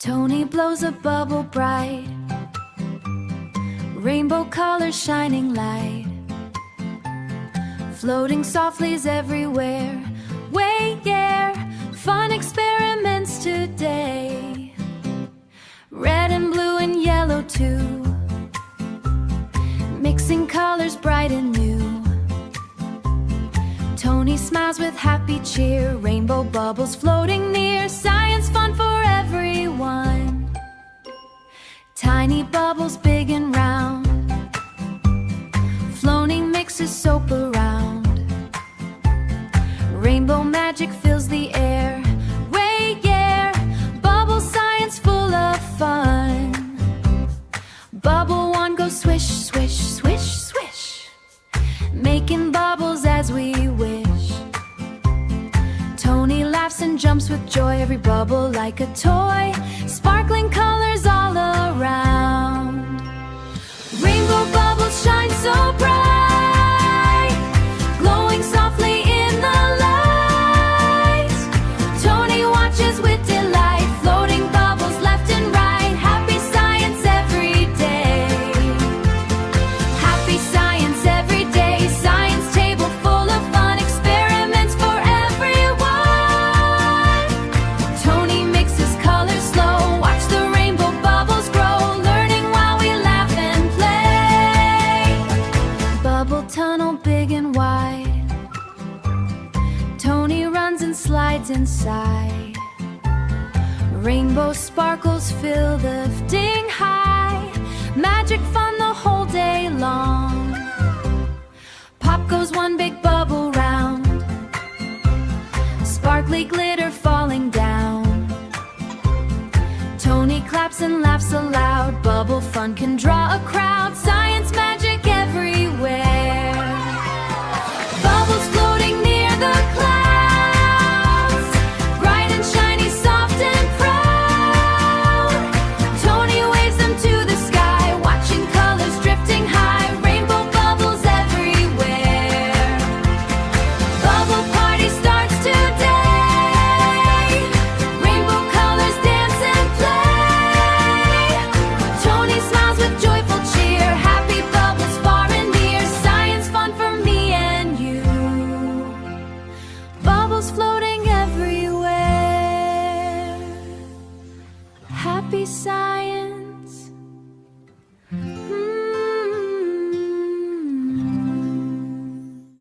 Tony blows a bubble bright, rainbow colors shining light, floating softly's everywhere. Way, yeah, fun experiments today. Red and blue and yellow too, mixing colors bright and new. Tony smiles with happy cheer, rainbow bubbles floating near. Science fun for everyone. Tiny bubbles big and round, floating mixes soap around. Rainbow magic fills the air. Way, yeah, bubble science full of fun. Bubble one goes swish, swish, swish, swish, making bubbles as we wish. Tony laughs and jumps with joy, every bubble like a toy, sparkling colors all around. Rainbow bubbles shine so bright, glowing softly in the light. Tony watches with delight, floating bubbles left and right. Happy science every day. Happy science every day. Science table full of fun, experiments for everyone. Tony mixes colors slow, watch the rainbow bubbles grow, learning while we laugh and play. Bubble tunnel big and wide, Tony runs and slides inside. Rainbow sparkles fill the lifting high, magic fun the whole day long. Pop goes one big bubble round, sparkly glitter falling down. Tony claps and laughs aloud, bubble fun can draw a crowd. Science magic everywhere, bubbles floating near the clouds, bright and shiny, soft and proud. Tony waves them to the sky, watching colors drifting high. Rainbow bubbles everywhere. Bubble party starts today, rainbow colors dance and play. Tony smiles with joyful cheer, happy bubbles far and near. Science fun for me and you, bubbles floating everywhere. Happy science.